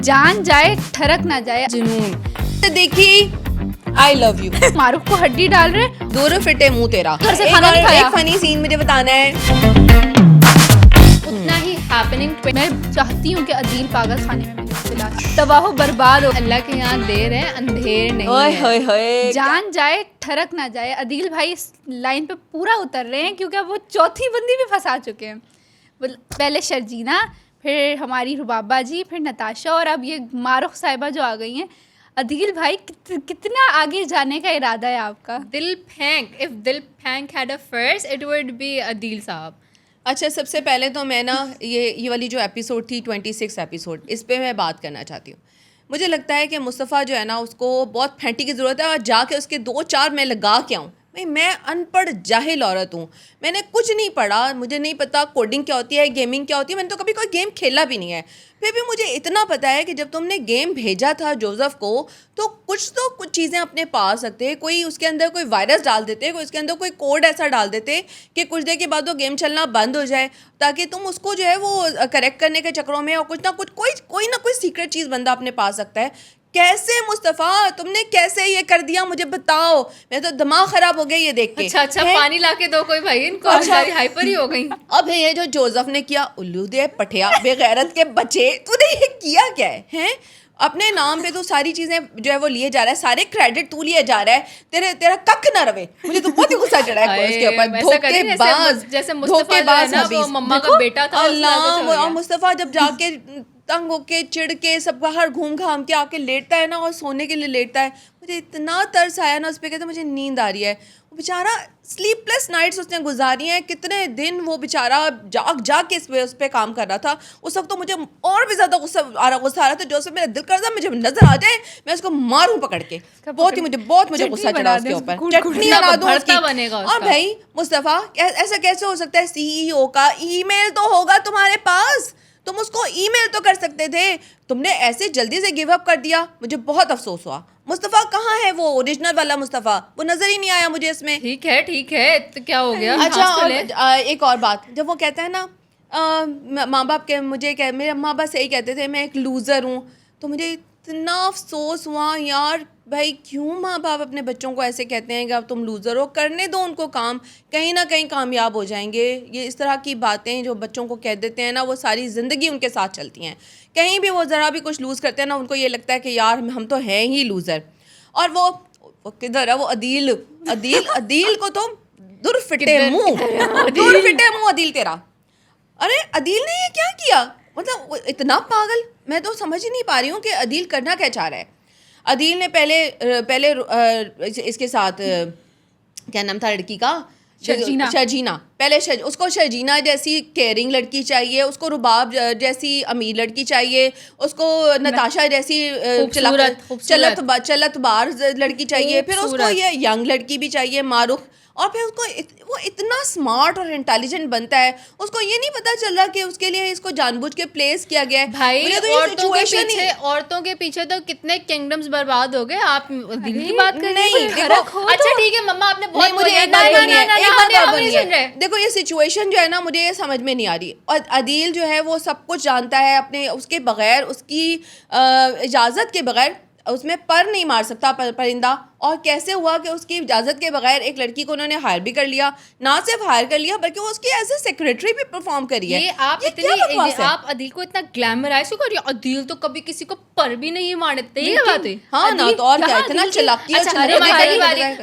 जान जाए ठरक ना जाए जुनून। देखी आई लव यू मारूफ को हड्डी डाल रहे, दूर फिटे मुंह तेरा। घर से खाना नहीं खाया। एक फनी सीन मुझे बताना है। उतना ही हैपनिंग। मैं चाहती हूँ कि अदील पागल खाने में मुझे खिला, तबाह बर्बाद हो। अल्लाह के यहाँ देर है अंधेर नहीं ओए है। होए होए, जान जाए ठरक ना जाए। अदील भाई इस लाइन पे पूरा उतर रहे हैं क्योंकि अब वो चौथी बंदी भी फंसा चुके हैं। पहले शर्जीना, फिर हमारी रुबाबा जी, फिर नताशा, और अब ये मारूफ साहिबा जो आ गई हैं। अदील भाई कितना आगे जाने का इरादा है आपका? दिल फेंक, इफ दिल फेंक had a first it would be Adeel साहब। अच्छा सबसे पहले तो मैं ना ये वाली जो एपिसोड थी 26 एपिसोड, इस पे मैं बात करना चाहती हूँ। मुझे लगता है कि मुस्तफ़ा जो है ना उसको बहुत फेंटी की ज़रूरत है और जाके उसके 2-4 मैं लगा के आऊँ। भाई मैं अनपढ़ जाहिल औरत हूँ, मैंने कुछ नहीं पढ़ा, मुझे नहीं पता कोडिंग क्या होती है, गेमिंग क्या होती है, मैंने तो कभी कोई गेम खेला भी नहीं है। फिर भी मुझे इतना पता है कि जब तुमने गेम भेजा था जोसेफ को तो कुछ चीज़ें अपने पास रखते, कोई उसके अंदर कोई वायरस डाल देते, कोई उसके अंदर कोई कोड ऐसा डाल देते कि कुछ देर के बाद वो गेम चलना बंद हो जाए, ताकि तुम उसको जो है वो करेक्ट करने के चक्करों में और कुछ ना कुछ कोई ना कोई सीक्रेट चीज़ बंदा अपने पास रखता है। कैसे मुस्तफ़ा तुमने कैसे ये कर दिया मुझे बताओ, मैं तो दिमाग खराब हो गया ये देख के। अच्छा पानी ला के दो कोई भाई, इनको हाइपर ही हो गई। अब ये जो जोसेफ ने किया, उल्लू दे पठिया बेगैरत के बच्चे, तूने ये किया क्या है? अपने नाम पे तो सारी चीजें जो है वो लिए जा रहा है, सारे क्रेडिट तू लिए जा रहा है, तेरा कख ना रवे। मुझे तो बहुत ही गुस्सा चढ़ा है उसके ऊपर। धोखेबाज, जैसे मुस्तफा वो मम्मा का बेटा था। अल्लाह, मुस्तफा जब जाके तंग होके चिढ़ के सब बाहर घूम घाम के आके लेटता है ना और सोने के लिए लेटता है, मुझे इतना तरस आया ना उस पर। कहता मुझे नींद आ रही है। वो बेचारा स्लीपलेस नाइट्स उसने गुजारी हैं, कितने दिन वो बेचारा जाग के उस पर काम कर रहा था। उस वक्त तो मुझे और भी ज़्यादा गुस्सा आ रहा था। जोसेफ मेरा दिल करता मुझे नजर आ जाए मैं उसको मारूं पकड़ के। बहुत मुझे गुस्सा चढ़ा उसके ऊपर, चटनी बना दूं उसकी। और भाई मुस्तफ़ा ऐसा कैसे हो सकता है? CEO का ईमेल तो होगा तुम्हारे पास, तुम उसको ईमेल तो कर सकते थे, तुमने ऐसे जल्दी से गिव अप कर दिया। मुझे बहुत अफसोस हुआ। मुस्तफ़ा कहाँ है वो ओरिजिनल वाला मुस्तफ़ा? वो नज़र ही नहीं आया मुझे इसमें। ठीक है तो क्या हो गया? अच्छा और एक और बात, जब वो कहता है ना माँ बाप के मेरे माँ बाप सही कहते थे मैं एक लूज़र हूँ, तो मुझे इतना अफसोस हुआ यार। भाई क्यों माँ बाप अपने बच्चों को ऐसे कहते हैं कि अब तुम लूज़र हो? करने दो उनको काम, कहीं ना कहीं कामयाब हो जाएंगे। ये इस तरह की बातें जो बच्चों को कह देते हैं ना, वो सारी ज़िंदगी उनके साथ चलती हैं। कहीं भी वो ज़रा भी कुछ लूज़ करते हैं ना, उनको ये लगता है कि यार हम तो हैं ही लूज़र। और वो किधर है वो अदील को तो दूर फिटे मुँह अदील तेरा। अरे अदील ने ये क्या किया? मतलब इतना पागल, मैं तो समझ ही नहीं पा रही हूँ कि अदील करना क्या चाह रहा है। अदील ने पहले इसके साथ क्या नाम था लड़की का? शर्जीना। पहले उसको शर्जीना जैसी केयरिंग लड़की चाहिए, उसको रुबाब जैसी अमीर लड़की चाहिए, उसको नताशा जैसी चलत बार लड़की चाहिए, फिर उसको ये यंग लड़की भी चाहिए मारूफ, और फिर उसको वो इतना स्मार्ट और इंटेलिजेंट बनता है, उसको ये नहीं पता चल रहा कि उसके लिए इसको जानबूझ के प्लेस किया गया है। भाई औरतों के पीछे तो कितने किंगडम्स बर्बाद हो गए। आप दिल की बात कर रही हैं? अच्छा ठीक है मम्मा, आपने बहुत देखो ये सिचुएशन जो है ना मुझे ये समझ में नहीं आ रही। और अदील जो है वो सब कुछ जानता है, अपने उसके बगैर, उसकी इजाज़त के बगैर उसमें पर नहीं मार सकता परिंदा। और कैसे हुआ कि उसकी इजाज़त के बगैर एक लड़की को उन्होंने हायर भी कर लिया, ना सिर्फ हायर कर लिया बल्कि वो उसकी एज ए सेक्रेटरी भी परफॉर्म करी है। आप अदील को इतना ग्लैमराइज क्यों कर रही हो? अदील तो कभी किसी को पर भी नहीं मारते। ये बात है। हाँ ना, तो और क्या इतना चलाकी।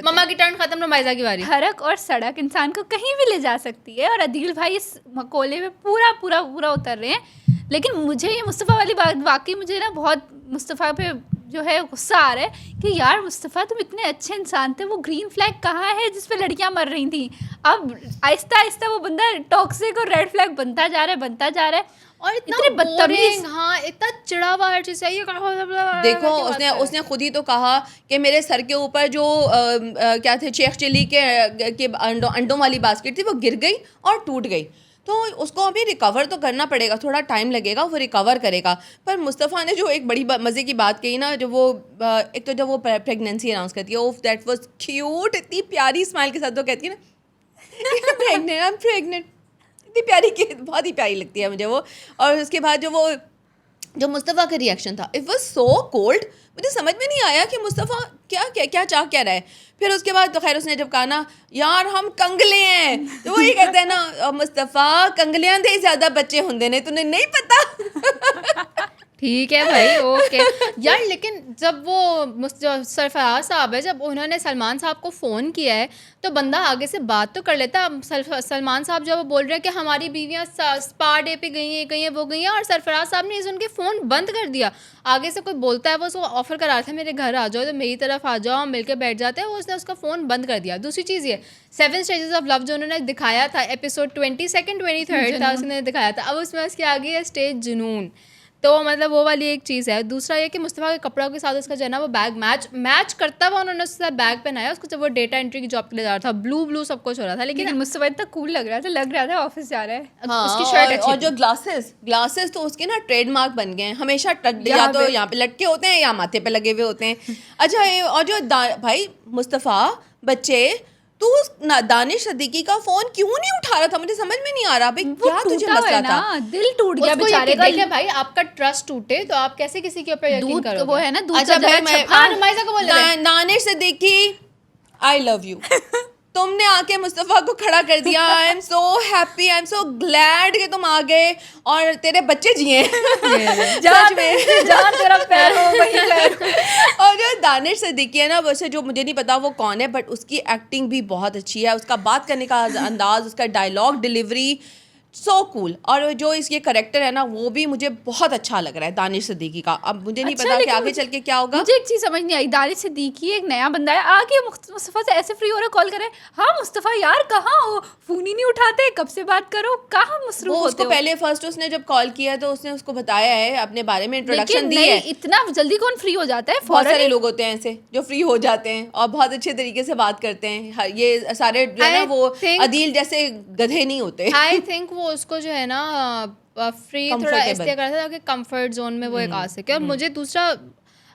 मम्मा की टर्न खत्म, रमाइजा की बारी। हरक और सड़क इंसान को कहीं भी ले जा सकती है, और अदील भाई इस मकोले में पूरा उतर रहे हैं। लेकिन मुझे ये मुस्तफ़ा वाली बात वाकई मुझे ना बहुत मुस्तफ़ा पे जो है गुस्सा आ रहा है कि यार मुस्तफ़ा तुम इतने अच्छे इंसान थे, वो ग्रीन फ्लैग कहाँ है जिस पे लड़कियां मर रही थी? अब आहिस्ता आहिस्ता वो बंदा टॉक्सिक और रेड फ्लैग बनता जा रहा है और इतने बदतमीज। हाँ इतना चिड़ा हुआ हर चीज़ है। देखो उसने खुद ही तो कहा कि मेरे सर के ऊपर जो क्या थे शेख चिली के अंडों वाली बास्केट थी वो गिर गई और टूट गई, तो उसको अभी रिकवर तो करना पड़ेगा, थोड़ा टाइम लगेगा, वो रिकवर करेगा। पर मुस्तफ़ा ने जो एक बड़ी मज़े की बात कही ना, जब वो प्रेगनेंसी अनाउंस करती है, दैट वाज क्यूट। इतनी प्यारी स्माइल के साथ वो कहती है ना प्रेग्नेंट, इतनी प्यारी, बहुत ही प्यारी लगती है मुझे वो। और उसके बाद जो वो جو مصطفیٰ کا ریئیکشن تھا اٹ واز سو کولڈ. مجھے سمجھ میں نہیں آیا کہ مصطفیٰ کیا چاہ کیا رہا ہے. پھر اس کے بعد تو خیر اس نے جب کہا نا یار ہم کنگلے ہیں, تو وہ یہ کہتے ہیں نا مصطفیٰ کنگلیاں دے زیادہ بچے ہوندے نے تمہیں نہیں پتا. ٹھیک ہے بھائی اوکے یار. لیکن جب وہ سرفراز صاحب ہے, جب انہوں نے سلمان صاحب کو فون کیا ہے تو بندہ آگے سے بات تو کر لیتا. سلمان صاحب جو بول رہے ہیں کہ ہماری بیویاں اسپا ڈے پہ گئی ہیں وہ گئی ہیں, اور سرفراز صاحب نے ان کے فون بند کر دیا. آگے سے کوئی بولتا ہے, وہ اس کو آفر کرا رہا تھا میرے گھر آ جاؤ تو میری طرف آ جاؤ, مل کے بیٹھ جاتے ہیں, وہ اس نے اس کا فون بند کر دیا. دوسری چیز یہ 7 اسٹیجز آف لو جو انہوں نے دکھایا تھا ایپیسوڈ 22nd 23rd تھا اس نے دکھایا تھا, اب اس میں اس کی آگے ہے اسٹیج جنون. تو مطلب وہ والی ایک چیز ہے. دوسرا یہ کہ مصطفیٰ کے کپڑوں کے ساتھ اس کا جو ہے نا وہ بیگ میچ کرتا ہوا انہوں نے اس کے ساتھ بیگ پہنایا اس کو, جب وہ ڈیٹا انٹری کی جاب کے لیے جا رہا تھا, بلو سب کچھ ہو رہا تھا. لیکن مصطفیٰ اتنا کول لگ رہا تھا آفس جا رہا ہے. اس کی شرٹ اور جو گلاسز تو اس کے نا ٹریڈ مارک بن گئے ہیں, ہمیشہ یا تو یہاں پہ لٹکے ہوتے ہیں یا ماتھے پہ لگے ہوئے ہوتے ہیں. اچھا اور جو بھائی مصطفیٰ بچے تو دانش صدیقی کا فون کیوں نہیں اٹھا رہا تھا, مجھے سمجھ میں نہیں آ رہا. بھائی کیا تجھے مسئلہ تھا, دل ٹوٹ گیا بیچارے کا. دیکھیں بھائی آپ کا ٹرسٹ ٹوٹے تو آپ کیسے کسی کے اوپر یقین کرو گے. وہ ہے نا اچھا دانش صدیقی آئی لو یو, تم نے آ کے مصطفیٰ کو کھڑا کر دیا. I am so happy, I am so glad کہ تم آ گئے اور تیرے بچے جیے. اور جو دانش صدیقی ہے نا, ویسے جو مجھے نہیں پتا وہ کون ہے, بٹ اس کی ایکٹنگ بھی بہت اچھی ہے, اس کا بات کرنے کا انداز, اس کا ڈائلاگ ڈلیوری سو کول. اور جو اس یہ کریکٹر ہے نا وہ بھی مجھے بہت اچھا لگ رہا ہے دانش صدیقی کا. اب مجھے نہیں پتا کہ آگے چل کے کیا ہوگا. مجھے ایک چیز سمجھ نہیں آئی, دانش صدیقی ایک نیا بندہ ہے, آگے مصطفیٰ سے ایسے فری ہو رہا کال کرے, ہاں مصطفیٰ یار کہاں ہو, فون ہی نہیں اٹھاتے, کب سے بات کرو, کہاں مصروف ہوتے ہو. اس کو پہلے فرسٹ اس نے جب کال کیا تو اس نے اس کو بتایا ہے اپنے بارے میں, انٹروڈکشن دی ہے. اتنا جلدی کون فری ہو جاتا ہے؟ بہت سارے لوگ ہوتے ہیں ایسے جو فری ہو جاتے ہیں اور بہت اچھے طریقے سے بات کرتے ہیں. یہ سارے جو ہے نا وہ عدیل جیسے گدھے نہیں ہوتے. آئی تھنک وہ اس کو جو ہے نا فری تھوڑا اس لیے کرا تھا تاکہ کمفرٹ زون میں وہ ایک آ سکے. اور مجھے دوسرا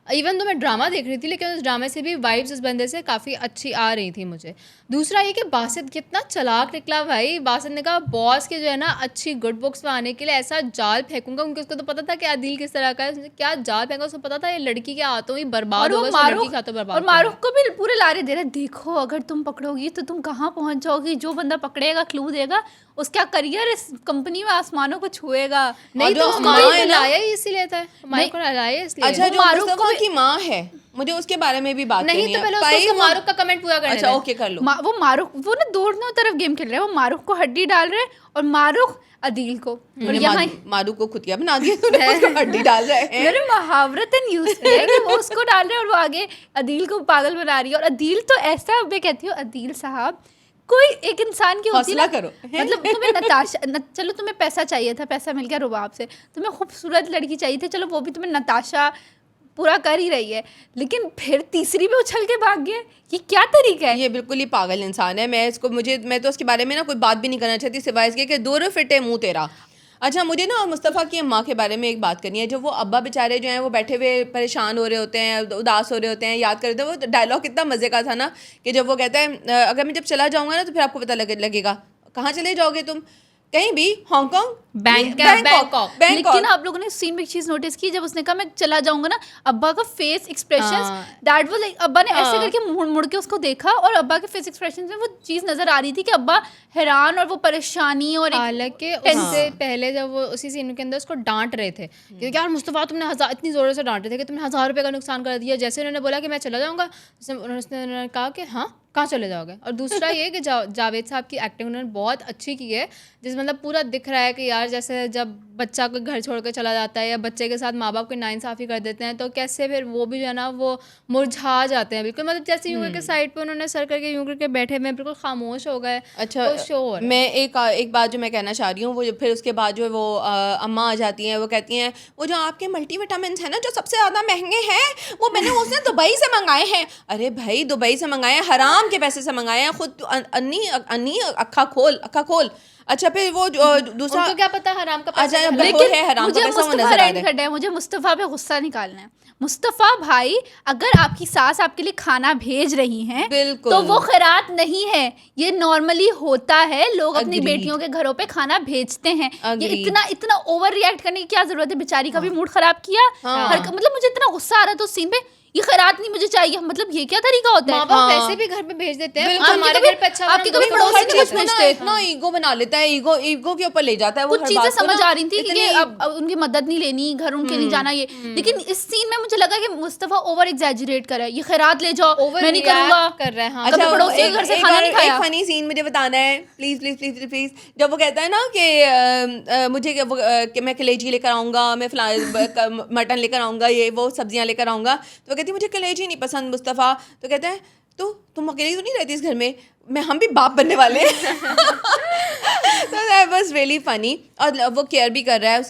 ایون تو میں ڈرامہ دیکھ رہی تھی لیکن اس ڈرامے سے بھی وائبس اس بندے سے کافی اچھی آ رہی تھی مجھے. دوسرا یہ کہ باسط کتنا چلاک نکلا بھائی. باسط نے کہا باس کے جو ہے نا اچھی گڈ بکس میں آنے کے لیے ایسا جال پھینکوں گا, کیونکہ اس کو تو پتا تھا کہ عدیل کس طرح کا ہے, اس نے کیا جال پھینکا, اس کو پتا تھا یہ لڑکی کے ہاتھوں ہی برباد ہوگا, لڑکی کے ہاتھوں برباد. اور معروف کو بھی پورے لارے دے رہے, دیکھو اگر تم پکڑو گی تو تم کہاں پہنچ جاؤ گی, جو بندہ پکڑے گا کلو دے گا اس کا کریئر اس کمپنی میں آسمانوں کو چھوئے گا. نہیں تو ہمارے لایا ہی اسی لیے تھا, ہمارے کو لایا اس لیے. اچھا جو مصطفیٰ کی ماں ہے مجھے اس کے بارے میں بھی بات کرنی ہے. نہیں تو پہلے اس کو معروف کا کمنٹ پورا کرنا ہے. اچھا اوکے کر لو. وہ معروف وہ نا دونوں طرف گیم کھیل رہے ہیں, وہ معروف کو ہڈی ڈال رہے ہیں اور معروف عدیل کو, اور یہاں معروف کو خود کیا بنا دیا تو نے, اس کو ہڈی ڈال رہے ہیں. میرے محاورتاً یوز ہے کہ وہ اس کو ڈال رہے ہیں اور وہ آگے عدیل کو پاگل بنا رہی ہے. اور عدیل تو ایسا, میں کہتی ہوں عدیل صاحب کوئی ایک انسان کی ہوتی ہے کرو, مطلب تمہیں نتاشا, چلو تمہیں پیسہ چاہیے تھا, پیسہ مل گیا رباب سے, تمہیں خوبصورت لڑکی چاہیے تھی, چلو وہ بھی تمہیں نتاشا پورا کر ہی رہی ہے, لیکن پھر تیسری بھی اچھل کے بھاگ گئے. یہ کیا طریقہ ہے؟ یہ بالکل ہی پاگل انسان ہے. میں اس کو میں تو اس کے بارے میں نا کوئی بات بھی نہیں کرنا چاہتی سوائے اس کے کہ دور فٹے منہ تیرا. اچھا مجھے نا مصطفیٰ کی ماں کے بارے میں ایک بات کرنی ہے. جب وہ ابا بیچارے جو ہیں وہ بیٹھے ہوئے پریشان ہو رہے ہوتے ہیں, اداس ہو رہے ہوتے ہیں, یاد کرتے ہیں, وہ ڈائلاگ کتنا مزے کا تھا نا کہ جب وہ کہتا ہے اگر میں جب چلا جاؤں گا نا تو پھر آپ کو پتہ لگے گا. کہاں چلے جاؤ گے تم؟ کہیں بھی, ہانگ کانگ, بینکاک. لیکن آپ لوگوں نے سین میں ایک چیز نوٹس کی, جب اس نے کہا میں چلا جاؤں گا نا, ابا کا face expressions that was like, ابا نے ایسے کر کے مڑ کے اس کو دیکھا اور ابا کے فیس ایکسپریشنز میں وہ چیز نظر آ رہی تھی کہ ابا حیران اور وہ پریشانی. اور حالانکہ اس سے پہلے جب وہ اسی سین کے اندر اس کو ڈانٹ رہے تھے کہ یار مصطفیٰ تم نے اتنی زور سے ڈانٹ رہے تھے کہ تم نے 1000 روپے کا نقصان کر دیا. جیسے انہوں نے بولا کہ میں چلا جاؤں گا, اس نے کہا کہ ہاں کہاں چلے جاؤ گے. اور دوسرا یہ کہ جاوید صاحب کی ایکٹنگ انہوں نے بہت اچھی کی ہے, جس مطلب پورا دکھ رہا ہے کہ یار جیسے جب بچہ کو گھر چھوڑ کے چلا جاتا ہے یا بچے کے ساتھ ماں باپ کو ناانصافی کر دیتے ہیں تو کیسے پھر وہ بھی جو ہے نا وہ مرجھا جاتے ہیں بالکل, مطلب جیسے یوں کر کے سائڈ پہ انہوں نے سر کر کے یوں کر کے بیٹھے ہوئے بالکل خاموش ہو گئے. اچھا میں ایک بات جو میں کہنا چاہ رہی ہوں, وہ پھر اس کے بعد جو وہ اماں آ جاتی ہیں, وہ کہتی ہیں وہ جو آپ کے ملٹی وٹامنس ہیں نا جو سب سے زیادہ مہنگے ہیں وہ میں نے اس نے دبئی سے منگائے ہیں. ارے بھائی دبئی سے منگائے ہیں, حرام کے پیسے سے منگائے ہیں, خود انی اکھا کھول. اچھا پھر وہ دوسرا ان کو کیا पता हराम का पैसा अच्छा, हलाल। वो है हराम का मुझे पैसा, वो मुस्तफा नजर आ रेंट रहा है। करना है, मुझे मुस्तफा पे गुस्सा निकालना है। मुस्तफा भाई, अगर आपकी सास आपके लिए खाना भेज रही हैं बिल्कुल। तो वो खैरात नहीं है, ये नॉर्मली होता है, लोग अपनी Agreed. बेटियों के घरों पे खाना भेजते हैं। ये Agreed. इतना ओवर रिएक्ट करने की क्या जरूरत है? बेचारी का भी मूड खराब किया। मतलब मुझे इतना गुस्सा आ रहा था उस सीन पे, ये खैरात नहीं मुझे चाहिए, मतलब ये क्या तरीका होता है? माँ बाप वैसे भी घर पे भेज देते हैं, बिल्कुल। हमारे आपकी घर पे अच्छा आपकी बना, कभी तो पड़ोसी हर ने चीज कुछ को ना पूछते इतना ईगो बना लेता है, ईगो के ऊपर ले जाता है वो कुछ हर चीजें बात को समझ ना आ रही थी कि इतनी- अब उनकी मदद नहीं लेनी, घर उनके नहीं जाना ये, लेकिन इस सीन में मुझे लगा कि मुस्तफा ओवर एग्जैजरेट कर रहा है, ये खैरात ले जाओ, Over मैं नहीं react करूंगा कर रहा है, हाँ। कभी पड़ोसी के घर से खाना नहीं खाया। एक फनी सीन मुझे बताना है, प्लीज प्लीज प्लीज प्लीज। जब वो कहता है ना कि मुझे कि मैं कलेजी लेकर आऊंगा, मैं मटन लेकर आऊंगा, ये वो सब्जियां लेकर आऊंगा, तो वो कहती है मुझे कलेजी नहीं पसंद मुस्तफ़ा। तो कहता है तो तुम अकेली तो नहीं रहती इस घर में, हम भी बाप बनने वाले हैं। तो दैट वाज रियली फनी। और वो केयर भी कर रहा है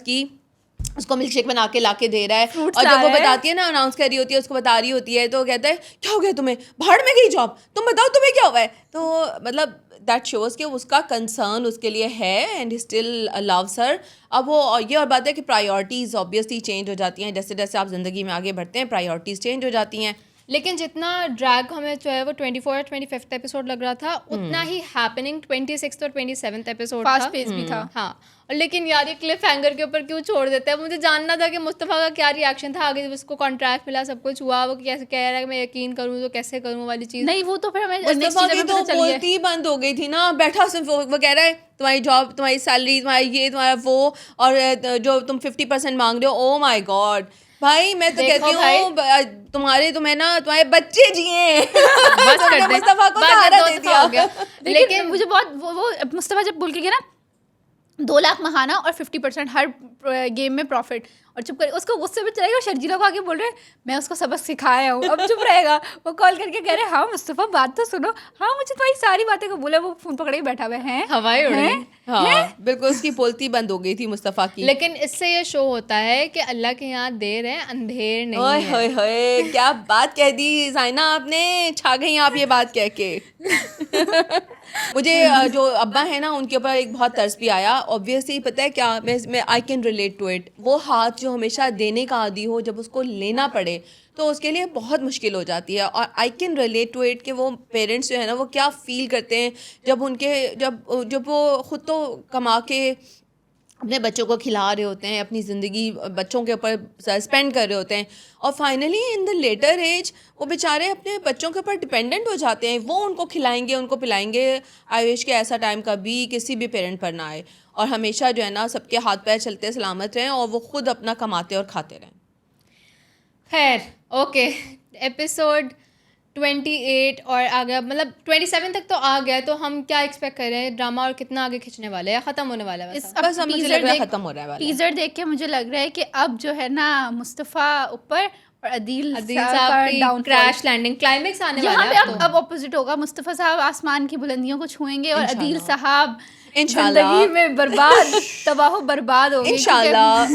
उसको मिल्क शेक बना के ला के दे रहा है। Fruits और ला जब वो रहा है। बताती है ना, अनाउंस कर रही होती है, उसको बता रही होती है, तो कहता है क्या हो गया तुम्हें, भाड़ में गई जॉब, तुम बताओ तुम्हें क्या हुआ है। तो मतलब दैट शोज कि उसका कंसर्न उसके लिए है and he still loves her. अब वो ये और बात है कि प्रायोरिटीज़ ऑब्वियसली चेंज हो जाती हैं, जैसे जैसे आप ज़िंदगी में आगे बढ़ते हैं प्रायोरिटीज़ चेंज हो जाती हैं। लेकिन जितना ड्रैग हमें जो है वो 24 और 25th एपिसोड लग रहा था, उतना ही हैपनिंग 26th और 27th एपिसोड था। फास्ट पेस भी था। हाँ, और लेकिन यार ये क्लिफ हैंगर के ऊपर क्यों छोड़ देते हैं? मुझे जानना था कि मुस्तफ़ा का क्या रिएक्शन था आगे जब उसको कॉन्ट्रैक्ट मिला, सब कुछ हुआ, वो कैसे कह रहा है कि मैं यकीन करूँ तो कैसे करूँ वाली चीज़। नहीं, वो तो फिर हमें नेक्स्ट मुस्तफ़ा की चीज़ तो में चली है। बोलती ही बंद हो गई थी ना, बैठा सिर्फ वो कह रहा है तुम्हारी जॉब, तुम्हारी सैलरी, तुम्हारा ये, तुम्हारा वो, और जो तुम 50% मांग रहे हो, ओ माय गॉड भाई। मैं तो कहती हूँ तुम्हारे बच्चे जिए। बस कर दे, मुस्तफ़ा को बस सहारा दो दे दफ़ा हो दिया। गया। लेकिन मुझे बहुत वो मुस्तफा जब बोल के गया ना 2 लाख महाना और 50% हर गेम में प्रॉफिट, और चुप कर उसको गुस्से में चलेगा, शर्जीला को आगे बोल रहे मैं उसको सबक सिखाया हूँ, अब चुप रहेगा। वो कॉल करके कह रहे हाँ मुस्तफा बात तो सुनो, हाँ मुझे तुम्हारी सारी बातें को बोला, वो फोन पकड़े बैठा हुआ है, हवाई उड़ गई। हाँ बिल्कुल, उसकी बोलती बंद हो गई थी मुस्तफ़ा की। लेकिन इससे ये शो होता है कि अल्लाह के यहाँ देर है अंधेर नहीं ओए है। होए होए, क्या बात कह दी जाइना आपने, छा गई आप ये बात कह के। मुझे जो अब्बा है ना उनके ऊपर एक बहुत तरस भी आया। ऑब्वियसली पता है क्या, मैं I can relate to it. वो हाथ जो हमेशा देने का आदी हो, जब उसको लेना पड़े तो उसके लिए बहुत मुश्किल हो जाती है। और I can relate to it कि वो पेरेंट्स जो है ना वो क्या फ़ील करते हैं जब वो ख़ुद तो कमा के अपने बच्चों को खिला रहे होते हैं, अपनी ज़िंदगी बच्चों के ऊपर स्पेंड कर रहे होते हैं, और finally in the later age वो बेचारे अपने बच्चों के ऊपर डिपेंडेंट हो जाते हैं। वो उनको खिलाएंगे, उनको पिलाएंगे। आई विश कि ऐसा टाइम कभी किसी भी पेरेंट पर ना आए, और हमेशा जो है ना सबके हाथ पैर चलते सलामत रहें, और वो खुद अपना कमाते और खाते रहें। खैर ओके, एपिसोड 28 और आ गया, मतलब 27 तक तो आ गया, तो हम क्या एक्सपेक्ट कर रहे हैं ड्रामा, और कितना आगे खींचने वाले हैं, ख़त्म होने वाला है? बस अब मुझे लग रहा है ख़त्म हो रहा है। टीजर देख के मुझे लग रहा है कि अब जो है ना मुस्तफा ऊपर और अदील साहब का की डाउन क्रैश लैंडिंग क्लाइमेक्स आने वाला यहाँ है पे अब ऑपोजिट होगा। मुस्तफा साहब आसमान की बुलंदियों को छुएंगे और अदील साहब इंशाल्लाह जिंदगी में तबाह बर्बाद हो गए इंशाल्लाह।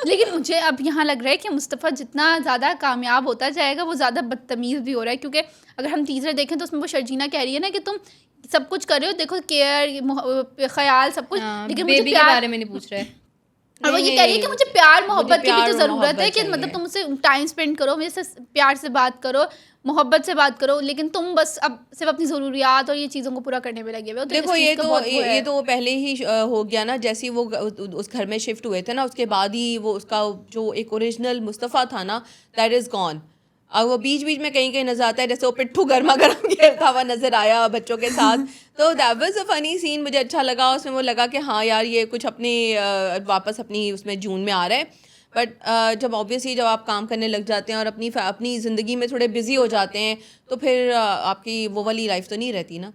लेकिन मुझे अब यहाँ लग रहा है कि मुस्तफ़ा जितना ज़्यादा कामयाब होता जाएगा वो ज़्यादा बदतमीज़ भी हो रहा है, क्योंकि अगर हम टीजर देखें तो उसमें वो शर्जीना कह रही है ना कि तुम सब कुछ कर रहे हो, देखो केयर ख्याल सब कुछ, लेकिन मुझे बेबी के बारे में नहीं पूछ रहे। और वो ये कह रही है कि मुझे प्यार मोहब्बत की भी तो प्यार ज़रूरत है, मोहब्बत कि चाहिए। मतलब तुम मुझसे टाइम स्पेंड करो, मेरे से प्यार से बात करो, मोहब्बत से बात करो, लेकिन तुम बस अब सिर्फ अपनी ज़रूरियात और ये चीज़ों को पूरा करने में लगे हुए हो। तो देखो इस चीज़ का बहुत वो है। ये तो पहले ही हो गया ना, जैसे ही वो उस घर में शिफ्ट हुए थे ना, उसके बाद ही वो उसका जो एक ओरिजिनल मुस्तफ़ा था ना, दैट इज़ गॉन। और वो बीच बीच में कहीं कहीं नजर आता है, जैसे वो पिट्ठू गर्मा गर्म खेलता हुआ नजर आया बच्चों के साथ। तो that was a funny scene, मुझे अच्छा लगा। उसमें वो लगा कि हाँ यार ये कुछ अपने वापस अपनी उसमें जून में आ रहा है। बट जब ऑब्वियसली जब आप काम करने लग जाते हैं और अपनी ज़िंदगी में थोड़े बिजी हो जाते हैं, तो फिर आपकी वो वाली लाइफ तो नहीं रहती ना।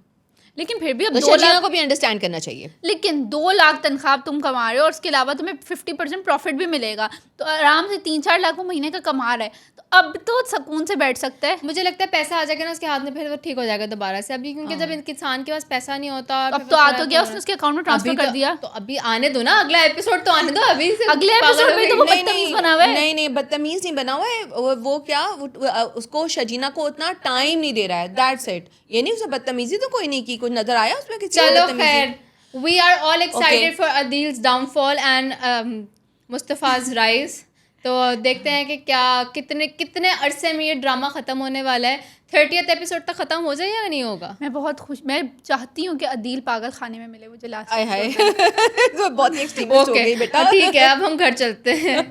लेकिन फिर भी अब तो 2 लाख को भी अंडरस्टैंड करना चाहिए। लेकिन 2 लाख तनख्वाह तुम कमा रहे हो और उसके अलावा तुम्हें 50% प्रॉफिट भी मिलेगा, तो आराम से 3-4 लाख वो महीने का कमा रहा है, तो अब तो सुकून से बैठ सकता है। मुझे लगता है पैसा आ जाएगा ना उसके हाथ में, फिर वो ठीक हो जाएगा दोबारा से। अभी क्योंकि जब इंसान के पास पैसा नहीं होता, अब तो आ तो गया, उसने उसके अकाउंट में ट्रांसफर कर दिया। तो अभी आने दो ना, अगला एपिसोड तो आने दो। अभी से अगले एपिसोड में तो वो बदतमीज बना हुआ है। नहीं बदतमीज नहीं बना हुआ है। वो क्या उसको शजीना को उतना टाइम नहीं दे रहा है, दैट्स इट। ये नहीं उसे बदतमीजी तो कोई नहीं की, कुछ नजर आया उसमें किसी चलो खैर, We are all excited for Adil's downfall and Mustafa's rise. تو دیکھتے ہیں کہ کیا کتنے عرصے میں یہ ڈرامہ ختم ہونے والا ہے. 30th ایپیسوڈ تک ختم ہو جائے یا نہیں ہوگا؟ میں بہت خوش, میں چاہتی ہوں کہ عدیل پاگل خانے میں ملے مجھے لاسٹ. بہت ہی ایکسٹریمسٹ ہو گئی بیٹا. ٹھیک ہے اب ہم گھر چلتے ہیں.